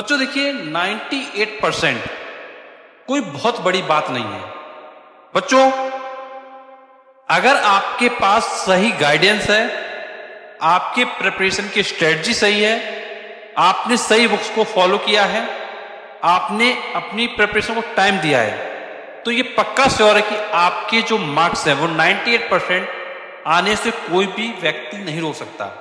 बच्चों देखिए 98% कोई बहुत बड़ी बात नहीं है। बच्चों अगर आपके पास सही गाइडेंस है, आपके प्रिपरेशन की स्ट्रेटजी सही है, आपने सही बुक्स को फॉलो किया है, आपने अपनी प्रिपरेशन को टाइम दिया है, तो ये पक्का श्योर है कि आपके जो मार्क्स हैं वो 98% आने से कोई भी व्यक्ति नहीं रोक सकता।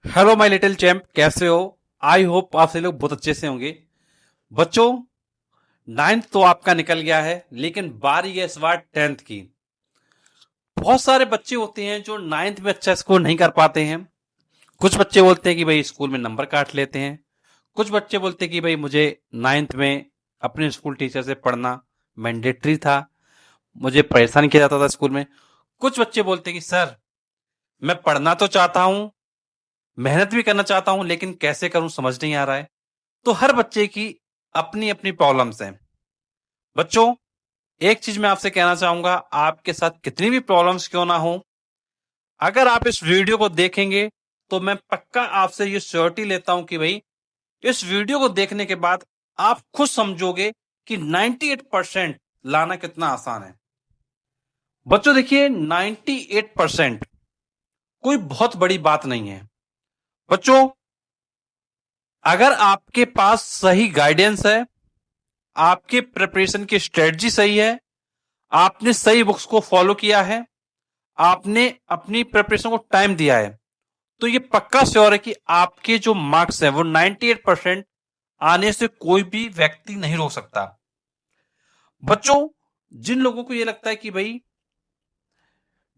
हेलो माय लिटिल चैंप, कैसे हो? आई होप आप सभी लोग बहुत अच्छे से होंगे। बच्चों 9th तो आपका निकल गया है, लेकिन बारी है इस बार 10th की। बहुत सारे बच्चे होते हैं जो 9th में अच्छा स्कोर नहीं कर पाते हैं। कुछ बच्चे बोलते हैं कि भाई स्कूल में नंबर काट लेते हैं, कुछ बच्चे बोलते हैं कि भाई मुझे 9th में अपने स्कूल टीचर से पढ़ना मैंडेटरी था, मुझे परेशान किया जाता था स्कूल में। कुछ बच्चे बोलते हैं कि सर मैं पढ़ना तो चाहता हूं, मेहनत भी करना चाहता हूं, लेकिन कैसे करूं समझ नहीं आ रहा है। तो हर बच्चे की अपनी अपनी प्रॉब्लम्स हैं। बच्चों एक चीज मैं आपसे कहना चाहूंगा, आपके साथ कितनी भी प्रॉब्लम्स क्यों ना हो, अगर आप इस वीडियो को देखेंगे तो मैं पक्का आपसे ये श्योरिटी लेता हूं कि भाई इस वीडियो को देखने के बाद आप खुद समझोगे कि 98% लाना कितना आसान है। बच्चों देखिए 98% कोई बहुत बड़ी बात नहीं है। बच्चों अगर आपके पास सही गाइडेंस है, आपके प्रिपरेशन की स्ट्रेटजी सही है, आपने सही बुक्स को फॉलो किया है, आपने अपनी प्रिपरेशन को टाइम दिया है, तो ये पक्का श्योर है कि आपके जो मार्क्स हैं वो 98% आने से कोई भी व्यक्ति नहीं रोक सकता। बच्चों जिन लोगों को ये लगता है कि भाई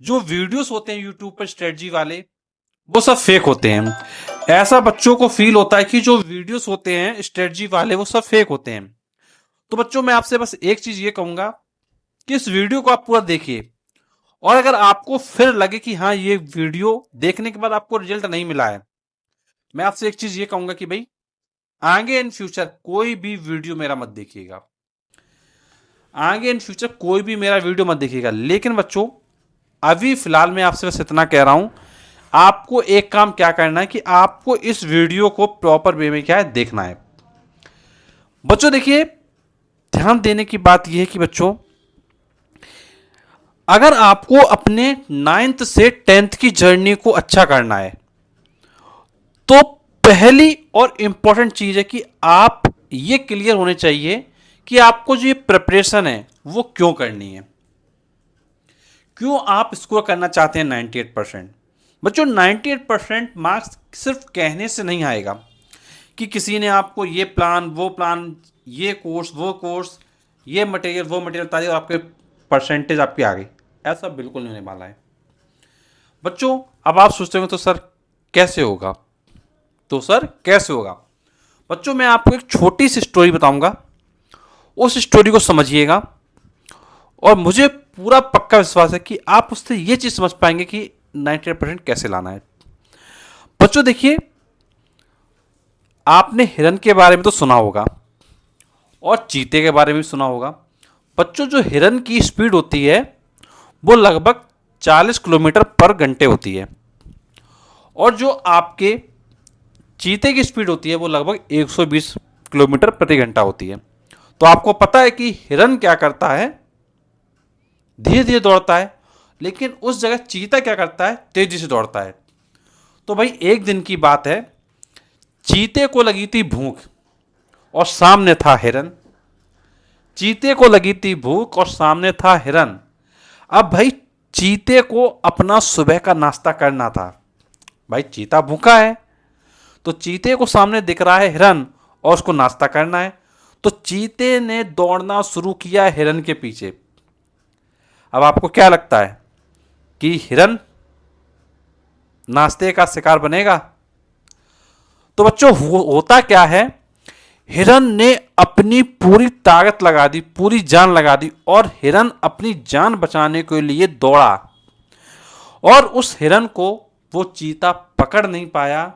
जो वीडियोस होते हैं यूट्यूब पर स्ट्रेटजी वाले वो सब फेक होते हैं, ऐसा बच्चों को फील होता है कि जो वीडियोस होते हैं स्ट्रेटजी वाले वो सब फेक होते हैं। तो बच्चों मैं आपसे बस एक चीज ये कहूंगा कि इस वीडियो को आप पूरा देखिए, और अगर आपको फिर लगे कि हाँ ये वीडियो देखने के बाद आपको रिजल्ट नहीं मिला है, मैं आपसे एक चीज ये कहूंगा कि भाई आगे इन फ्यूचर कोई भी वीडियो मेरा मत देखिएगा, आगे इन फ्यूचर कोई भी मेरा वीडियो मत देखिएगा। लेकिन बच्चों अभी फिलहाल मैं आपसे बस इतना कह रहा हूं, आपको एक काम क्या करना है कि आपको इस वीडियो को प्रॉपर वे में क्या है देखना है। बच्चों देखिए ध्यान देने की बात यह है कि बच्चों अगर आपको अपने 9th से 10th की जर्नी को अच्छा करना है तो पहली और इंपॉर्टेंट चीज है कि आप ये क्लियर होने चाहिए कि आपको जो ये प्रिपरेशन है वो क्यों करनी है, क्यों आप स्कोर करना चाहते हैं 98%। बच्चों 98% मार्क्स सिर्फ कहने से नहीं आएगा कि किसी ने आपको ये प्लान वो प्लान, ये कोर्स वो कोर्स, ये मटेरियल वो मटेरियल बता दिया और आपके परसेंटेज आपकी आ गई, ऐसा बिल्कुल नहीं होने वाला है। बच्चों अब आप सोचते होंगे तो सर कैसे होगा, तो सर कैसे होगा। बच्चों मैं आपको एक छोटी सी स्टोरी बताऊंगा, उस स्टोरी को समझिएगा और मुझे पूरा पक्का विश्वास है कि आप उससे ये चीज समझ पाएंगे कि 98% कैसे लाना है। बच्चों देखिए आपने हिरन के बारे में तो सुना होगा और चीते के बारे में भी सुना होगा। बच्चों जो हिरन की स्पीड होती है वो लगभग 40 किलोमीटर पर घंटे होती है, और जो आपके चीते की स्पीड होती है वो लगभग 120 किलोमीटर प्रति घंटा होती है। तो आपको पता है कि हिरन क्या करता है, धीरे धीरे दौड़ता है, लेकिन उस जगह चीता क्या करता है, तेजी से दौड़ता है। तो भाई एक दिन की बात है, चीते को लगी थी भूख और सामने था हिरन। चीते को लगी थी भूख और सामने था हिरन। अब भाई चीते को अपना सुबह का नाश्ता करना था। भाई चीता भूखा है तो चीते को सामने दिख रहा है हिरन और उसको नाश्ता करना है, तो चीते ने दौड़ना शुरू किया हिरन के पीछे। अब आपको क्या लगता है कि हिरन नाश्ते का शिकार बनेगा? तो बच्चों होता क्या है, हिरन ने अपनी पूरी ताकत लगा दी, पूरी जान लगा दी, और हिरन अपनी जान बचाने के लिए दौड़ा और उस हिरन को वो चीता पकड़ नहीं पाया।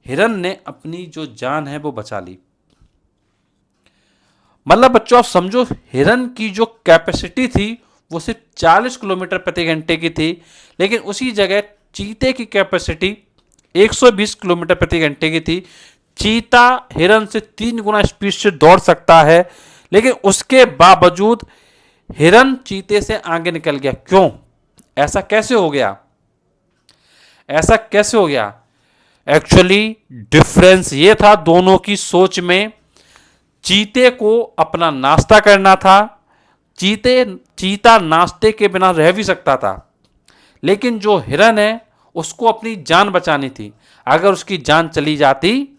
हिरन ने अपनी जो जान है वो बचा ली। मतलब बच्चों आप समझो हिरन की जो कैपेसिटी थी वो सिर्फ 40 किलोमीटर प्रति घंटे की थी, लेकिन उसी जगह चीते की कैपेसिटी 120 किलोमीटर प्रति घंटे की थी। चीता हिरन से 3 गुना स्पीड से दौड़ सकता है, लेकिन उसके बावजूद हिरन चीते से आगे निकल गया। क्यों? ऐसा कैसे हो गया? ऐसा कैसे हो गया? एक्चुअली डिफरेंस ये था दोनों की सोच में। चीते को अपना नाश्ता करना था, चीता नाश्ते के बिना रह भी सकता था, लेकिन जो हिरन है उसको अपनी जान बचानी थी। अगर उसकी जान चली जाती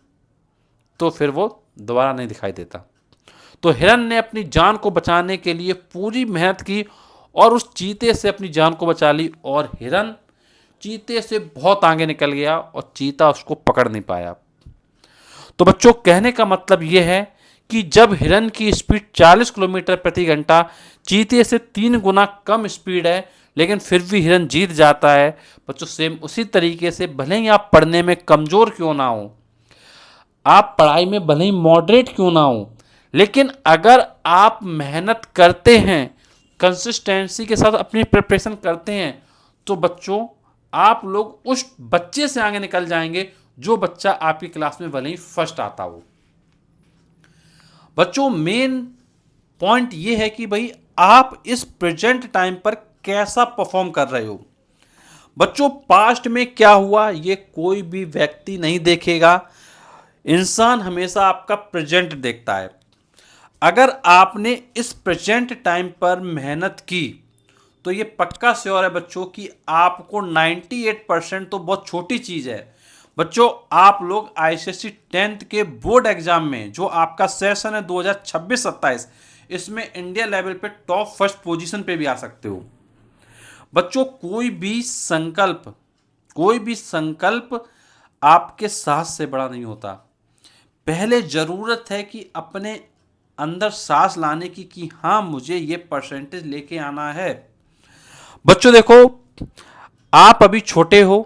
तो फिर वो दोबारा नहीं दिखाई देता। तो हिरन ने अपनी जान को बचाने के लिए पूरी मेहनत की और उस चीते से अपनी जान को बचा ली, और हिरन चीते से बहुत आगे निकल गया और चीता उसको पकड़ नहीं पाया। तो बच्चों, कहने का मतलब यह है कि जब हिरन की स्पीड 40 किलोमीटर प्रति घंटा चीते से 3 गुना कम स्पीड है, लेकिन फिर भी हिरन जीत जाता है। बच्चों, सेम उसी तरीके से भले ही आप पढ़ने में कमज़ोर क्यों ना हो, आप पढ़ाई में भले ही मॉडरेट क्यों ना हो, लेकिन अगर आप मेहनत करते हैं, कंसिस्टेंसी के साथ अपनी प्रिपरेशन करते हैं, तो बच्चों आप लोग उस बच्चे से आगे निकल जाएंगे जो बच्चा आपकी क्लास में भले ही फर्स्ट आता हो। बच्चों, मेन पॉइंट ये है कि भाई आप इस प्रेजेंट टाइम पर कैसा परफॉर्म कर रहे हो। बच्चों, पास्ट में क्या हुआ ये कोई भी व्यक्ति नहीं देखेगा, इंसान हमेशा आपका प्रेजेंट देखता है। अगर आपने इस प्रेजेंट टाइम पर मेहनत की तो ये पक्का श्योर है बच्चों कि आपको 98% तो बहुत छोटी चीज़ है। बच्चों, आप लोग आईसीएसई 10th के बोर्ड एग्जाम में जो आपका सेशन है 2026-27, इसमें इंडिया लेवल पे टॉप फर्स्ट पोजीशन पे भी आ सकते हो। बच्चों, कोई भी संकल्प आपके साहस से बड़ा नहीं होता। पहले ज़रूरत है कि अपने अंदर साहस लाने की कि हाँ, मुझे ये परसेंटेज लेके आना है। बच्चों देखो, आप अभी छोटे हो,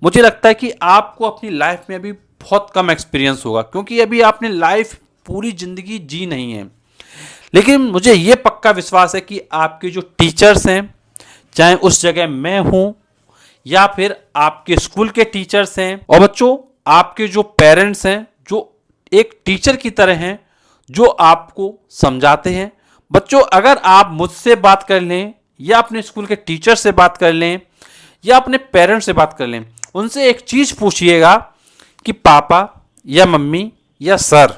मुझे लगता है कि आपको अपनी लाइफ में अभी बहुत कम एक्सपीरियंस होगा, क्योंकि अभी आपने लाइफ पूरी ज़िंदगी जी नहीं है। लेकिन मुझे ये पक्का विश्वास है कि आपके जो टीचर्स हैं, चाहे उस जगह मैं हूँ या फिर आपके स्कूल के टीचर्स हैं, और बच्चों आपके जो पेरेंट्स हैं, जो एक टीचर की तरह हैं, जो आपको समझाते हैं। बच्चों, अगर आप मुझसे बात कर लें या अपने स्कूल के टीचर से बात कर लें या अपने पेरेंट्स से बात कर लें, उनसे एक चीज़ पूछिएगा कि पापा या मम्मी या सर,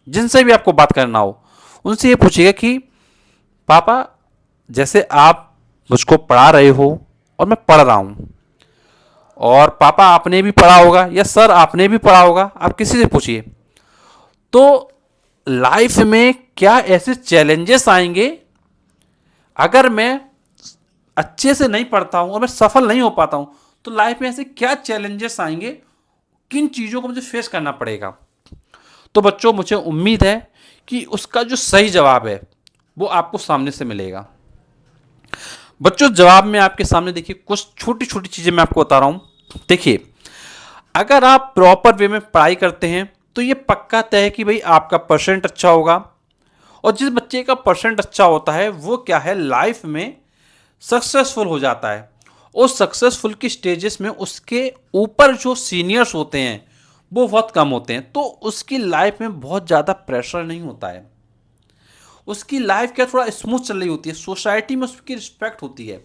जिनसे भी आपको बात करना हो, उनसे ये पूछिएगा कि पापा, जैसे आप मुझको पढ़ा रहे हो और मैं पढ़ रहा हूँ, और पापा आपने भी पढ़ा होगा या सर आपने भी पढ़ा होगा, आप किसी से पूछिए, तो लाइफ में क्या ऐसे चैलेंजेस आएंगे अगर मैं अच्छे से नहीं पढ़ता हूं और मैं सफल नहीं हो पाता हूं, तो लाइफ में ऐसे क्या चैलेंजेस आएंगे, किन चीज़ों को मुझे फेस करना पड़ेगा। तो बच्चों, मुझे उम्मीद है कि उसका जो सही जवाब है वो आपको सामने से मिलेगा। बच्चों, जवाब में आपके सामने देखिए कुछ छोटी छोटी चीज़ें मैं आपको बता रहा हूं। देखिए, अगर आप प्रॉपर वे में पढ़ाई करते हैं तो ये पक्का तय है कि भाई आपका परसेंट अच्छा होगा, और जिस बच्चे का परसेंट अच्छा होता है वो क्या है, लाइफ में सक्सेसफुल हो जाता है। उस सक्सेसफुल की स्टेजेस में उसके ऊपर जो सीनियर्स होते हैं वो बहुत कम होते हैं, तो उसकी लाइफ में बहुत ज़्यादा प्रेशर नहीं होता है। उसकी लाइफ क्या थोड़ा स्मूथ चल रही होती है, सोसाइटी में उसकी रिस्पेक्ट होती है।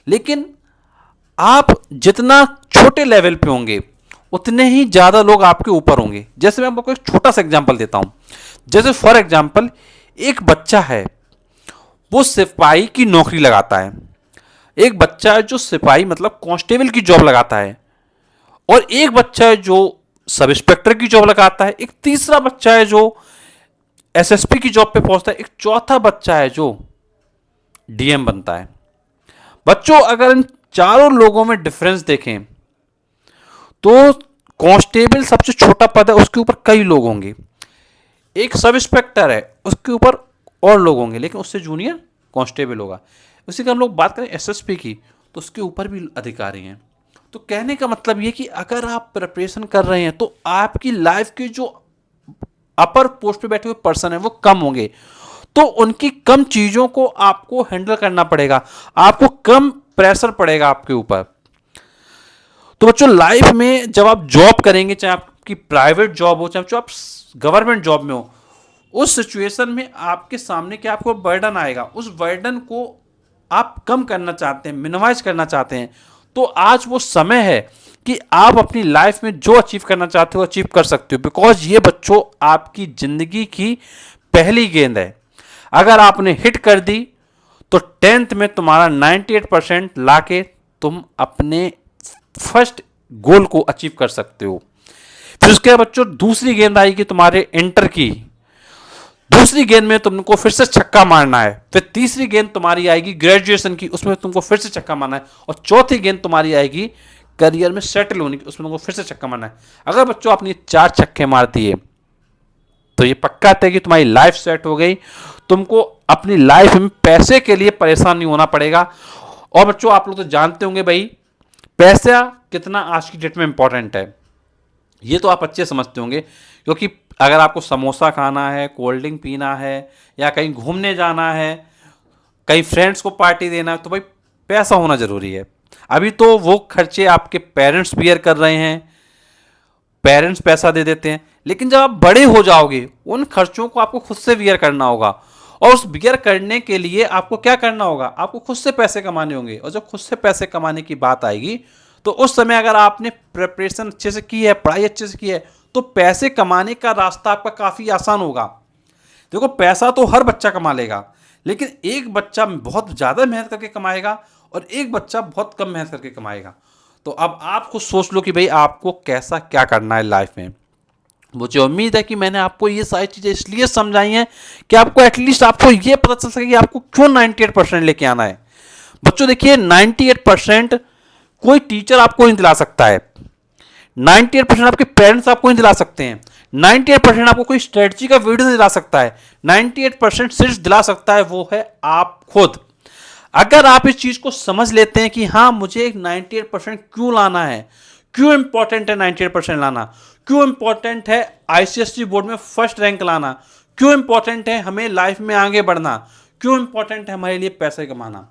लेकिन आप जितना छोटे लेवल पे होंगे उतने ही ज़्यादा लोग आपके ऊपर होंगे। जैसे मैं आपको एक छोटा सा एग्जांपल देता हूँ। जैसे फॉर एग्जांपल, एक बच्चा है वो सिपाही की नौकरी लगाता है, एक बच्चा है जो सिपाही मतलब कांस्टेबल की जॉब लगाता है, और एक बच्चा है जो सब इंस्पेक्टर की जॉब लगाता है, एक तीसरा बच्चा है जो एसएसपी की जॉब पे पहुंचता है, एक चौथा बच्चा है जो डीएम बनता है। बच्चों, अगर इन चारों लोगों में डिफरेंस देखें तो कांस्टेबल सबसे छोटा पद है, उसके ऊपर कई लोग होंगे। एक सब इंस्पेक्टर है, उसके ऊपर और लोग होंगे, लेकिन उससे जूनियर कांस्टेबल होगा। उसी का हम लोग बात करें एसएसपी की, तो उसके ऊपर भी अधिकारी हैं। तो कहने का मतलब ये कि अगर आप प्रिपरेशन कर रहे हैं तो आपकी लाइफ के जो अपर पोस्ट पे बैठे हुए पर्सन है वो कम होंगे, तो उनकी कम चीज़ों को आपको हैंडल करना पड़ेगा, आपको कम प्रेशर पड़ेगा आपके ऊपर। तो बच्चों लाइफ में जब आप जॉब करेंगे, चाहे आपकी प्राइवेट जॉब हो, चाहे जो आप गवर्नमेंट जॉब में हो, उस सिचुएशन में आपके सामने क्या आपको बर्डन आएगा, उस बर्डन को आप कम करना चाहते हैं, मिनिमाइज करना चाहते हैं, तो आज वो समय है कि आप अपनी लाइफ में जो अचीव करना चाहते हो अचीव कर सकते हो। बिकॉज ये बच्चों आपकी जिंदगी की पहली गेंद है। अगर आपने हिट कर दी तो 10th में तुम्हारा 98% लाके तुम अपने फर्स्ट गोल को अचीव कर सकते हो। फिर उसके बाद बच्चों दूसरी गेंद आएगी तुम्हारे इंटर की, दूसरी गेंद में तुमको फिर से छक्का मारना है। फिर तीसरी गेंद तुम्हारी आएगी ग्रेजुएशन की, उसमें तुमको फिर से छक्का मारना है। और चौथी गेंद तुम्हारी आएगी करियर में सेटल होने की, उसमें तुमको फिर से छक्का मारना है। अगर बच्चों आपने 4 छक्के मार दिए तो ये पक्का है कि तुम्हारी लाइफ सेट हो गई। तुमको अपनी लाइफ में पैसे के लिए परेशान नहीं होना पड़ेगा। और बच्चों आप लोग तो जानते होंगे भाई पैसा कितना आज की डेट में इंपॉर्टेंट है, ये तो आप अच्छे समझते होंगे। क्योंकि अगर आपको समोसा खाना है, कोल्ड ड्रिंक पीना है, या कहीं घूमने जाना है, कहीं फ्रेंड्स को पार्टी देना है, तो भाई पैसा होना जरूरी है। अभी तो वो खर्चे आपके पेरेंट्स बियर कर रहे हैं, पेरेंट्स पैसा दे देते हैं, लेकिन जब आप बड़े हो जाओगे उन खर्चों को आपको खुद से बियर करना होगा। और उस बियर करने के लिए आपको क्या करना होगा, आपको खुद से पैसे कमाने होंगे। और जब खुद से पैसे कमाने की बात आएगी तो उस समय अगर आपने प्रिपरेशन अच्छे से की है, पढ़ाई अच्छे से की है, तो पैसे कमाने का रास्ता आपका काफ़ी आसान होगा। देखो पैसा तो हर बच्चा कमा लेगा, लेकिन एक बच्चा बहुत ज़्यादा मेहनत करके कमाएगा और एक बच्चा बहुत कम मेहनत करके कमाएगा। तो अब आप खुद सोच लो कि भाई आपको कैसा क्या करना है लाइफ में। मुझे उम्मीद है कि मैंने आपको ये सारी चीज़ें इसलिए समझाई हैं कि आपको एटलीस्ट आपको ये पता चल सके कि आपको क्यों 98% लेके आना है। बच्चों देखिए 98% कोई टीचर आपको नहीं दिला सकता है, 98% आपके पेरेंट्स आपको नहीं दिला सकते हैं, 98% आपको कोई स्ट्रेटजी का वीडियो नहीं दिला सकता है। 98% सिर्फ दिला सकता है वो है आप खुद। अगर आप इस चीज को समझ लेते हैं कि हाँ मुझे एक 98% क्यों लाना है, क्यों इंपॉर्टेंट है 98% लाना, क्यों इंपॉर्टेंट है आईसीएसई बोर्ड में फर्स्ट रैंक लाना, क्यों इंपॉर्टेंट है हमें लाइफ में आगे बढ़ना, क्यों इंपॉर्टेंट है हमारे लिए पैसे कमाना,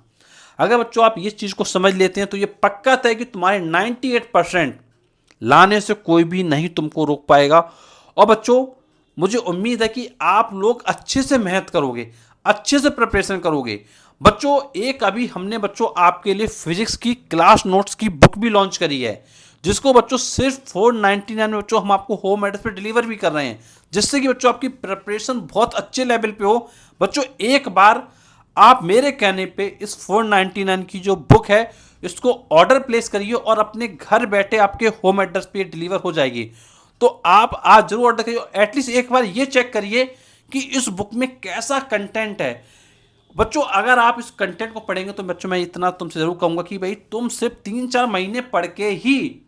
अगर बच्चों आप इस चीज को समझ लेते हैं तो ये पक्का तय कि तुम्हारे 98% लाने से कोई भी नहीं तुमको रोक पाएगा। और बच्चों मुझे उम्मीद है कि आप लोग अच्छे से मेहनत करोगे, अच्छे से प्रिपरेशन करोगे। बच्चों एक अभी हमने बच्चों आपके लिए फिजिक्स की क्लास नोट्स की बुक भी लॉन्च करी है, जिसको बच्चों सिर्फ 499 में बच्चों हम आपको होम एड्रेस पे डिलीवर भी कर रहे हैं, जिससे कि बच्चों आपकी प्रिपरेशन बहुत अच्छे लेवल पे हो। बच्चों एक बार आप मेरे कहने पे इस 499 की जो बुक है इसको ऑर्डर प्लेस करिए और अपने घर बैठे आपके होम एड्रेस पे डिलीवर हो जाएगी। तो आप आज जरूर ऑर्डर करिए, एटलीस्ट एक बार ये चेक करिए कि इस बुक में कैसा कंटेंट है। बच्चों अगर आप इस कंटेंट को पढ़ेंगे तो बच्चों मैं इतना तुमसे जरूर कहूंगा कि भाई तुम सिर्फ 3-4 महीने पढ़ के ही,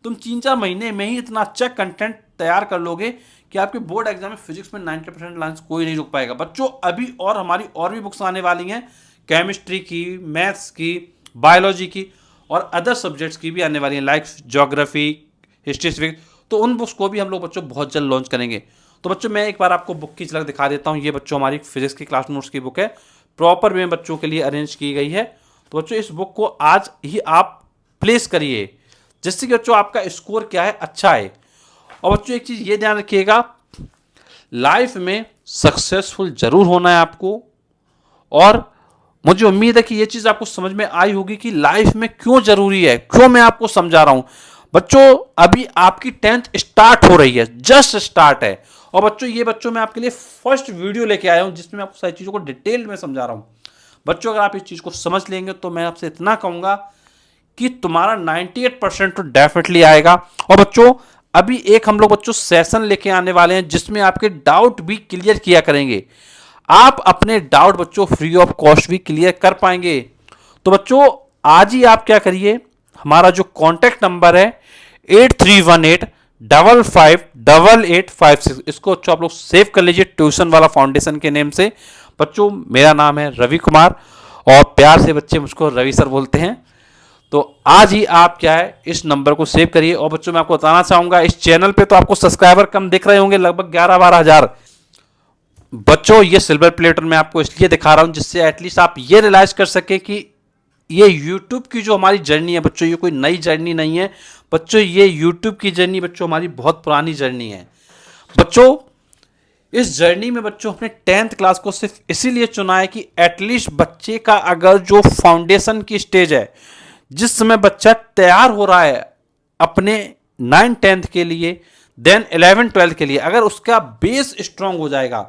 तुम 3-4 महीने में ही इतना अच्छा कंटेंट तैयार कर लोगे कि आपके बोर्ड एग्जाम में फिजिक्स में 90% लाइन्स कोई नहीं रोक पाएगा। बच्चों अभी और हमारी और भी बुक्स आने वाली हैं, केमिस्ट्री की, मैथ्स की, बायोलॉजी की और अदर सब्जेक्ट्स की भी आने वाली हैं, लाइक ज्योग्राफी, हिस्ट्री, सिविक्स। तो उन बुक्स को भी हम लोग बच्चों बहुत जल्द लॉन्च करेंगे। तो बच्चों मैं एक बार आपको बुक की झलक दिखा देता हूँ। ये बच्चों हमारी फिजिक्स की क्लास नोट्स की बुक है, प्रॉपर वे में बच्चों के लिए अरेंज की गई है। तो बच्चों इस बुक को आज ही आप प्लेस करिए, जिससे कि बच्चों आपका स्कोर क्या है, अच्छा है। और बच्चों एक चीज़ ये ध्यान रखिएगा, लाइफ में सक्सेसफुल जरूर होना है आपको। और मुझे उम्मीद है कि ये चीज़ आपको समझ में आई होगी कि लाइफ में क्यों जरूरी है, क्यों मैं आपको समझा रहा हूं। बच्चों अभी आपकी 10th स्टार्ट हो रही है, जस्ट स्टार्ट है। और बच्चों ये बच्चों मैं आपके लिए फर्स्ट वीडियो लेके आया हूं जिसमें आपको सारी चीज़ों को डिटेल में समझा रहा हूं। बच्चों अगर आप इस चीज़ को समझ लेंगे तो मैं आपसे इतना कहूँगा कि तुम्हारा 98% तो डेफिनेटली आएगा। और बच्चों अभी एक हम लोग बच्चों सेशन लेके आने वाले हैं जिसमें आपके डाउट भी क्लियर किया करेंगे। आप अपने डाउट बच्चों फ्री ऑफ कॉस्ट भी क्लियर कर पाएंगे। तो बच्चों आज ही आप क्या करिए, हमारा जो कॉन्टैक्ट नंबर है 8318558856, इसको अच्छा आप लोग सेव कर लीजिए ट्यूशन वाला फाउंडेशन के नेम से। बच्चों मेरा नाम है रवि कुमार और प्यार से बच्चे मुझको रवि सर बोलते हैं। तो आज ही आप क्या है इस नंबर को सेव करिए। और बच्चों मैं आपको बताना चाहूंगा इस चैनल पे तो आपको सब्सक्राइबर कम दिख रहे होंगे, लगभग 11-12 हजार। बच्चों ये सिल्वर प्लेटर मैं आपको इसलिए दिखा रहा हूं जिससे एटलीस्ट आप ये रियलाइज कर सके कि ये YouTube की जो हमारी जर्नी है बच्चों, ये कोई नई जर्नी नहीं है बच्चों, ये YouTube की जर्नी बच्चों हमारी बहुत पुरानी जर्नी है बच्चों। इस जर्नी में बच्चों हमने 10th क्लास को सिर्फ इसीलिए चुना है कि एटलीस्ट बच्चे का अगर जो फाउंडेशन की स्टेज है, जिस समय बच्चा तैयार हो रहा है अपने 9th-10th के लिए, देन 11th-12th के लिए, अगर उसका बेस स्ट्रांग हो जाएगा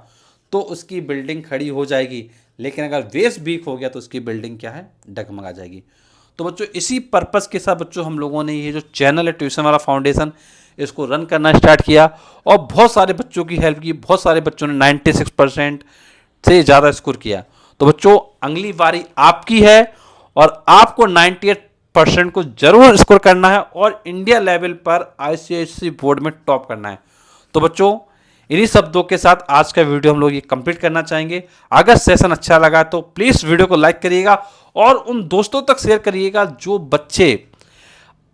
तो उसकी बिल्डिंग खड़ी हो जाएगी। लेकिन अगर बेस वीक हो गया तो उसकी बिल्डिंग क्या है, डगमगा जाएगी। तो बच्चों इसी पर्पस के साथ बच्चों हम लोगों ने ये जो चैनल है ट्यूशन वाला फाउंडेशन, इसको रन करना स्टार्ट किया और बहुत सारे बच्चों की हेल्प की। बहुत सारे बच्चों ने 96% से ज़्यादा स्कोर किया। तो बच्चों अगली बारी आपकी है और आपको 98% को जरूर स्कोर करना है और इंडिया लेवल पर आईसीएसई बोर्ड में टॉप करना है। तो बच्चों इन्हीं शब्दों के साथ आज का वीडियो हम लोग ये कंप्लीट करना चाहेंगे। अगर सेशन अच्छा लगा तो प्लीज़ वीडियो को लाइक करिएगा और उन दोस्तों तक शेयर करिएगा जो बच्चे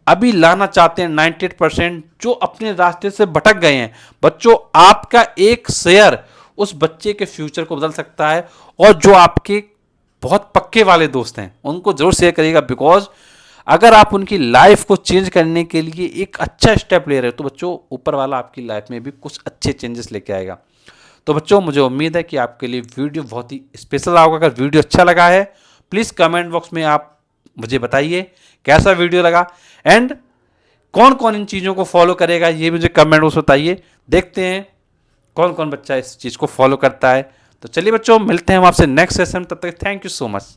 अभी लाना चाहते हैं 98%, जो अपने रास्ते से भटक गए हैं। बच्चों आपका एक शेयर उस बच्चे के फ्यूचर को बदल सकता है और जो आपके बहुत पक्के वाले दोस्त हैं उनको जरूर शेयर करिएगा, बिकॉज अगर आप उनकी लाइफ को चेंज करने के लिए एक अच्छा स्टेप ले रहे हो तो बच्चों ऊपर वाला आपकी लाइफ में भी कुछ अच्छे चेंजेस लेके आएगा। तो बच्चों मुझे उम्मीद है कि आपके लिए वीडियो बहुत ही स्पेशल होगा। अगर वीडियो अच्छा लगा है प्लीज़ कमेंट बॉक्स में आप मुझे बताइए कैसा वीडियो लगा एंड कौन कौन इन चीज़ों को फॉलो करेगा, ये मुझे कमेंट बॉक्स बताइए। देखते हैं कौन कौन बच्चा इस चीज़ को फॉलो करता है। तो चलिए बच्चों मिलते हैं हम आपसे नेक्स्ट सेशन, तब तक थैंक यू सो मच।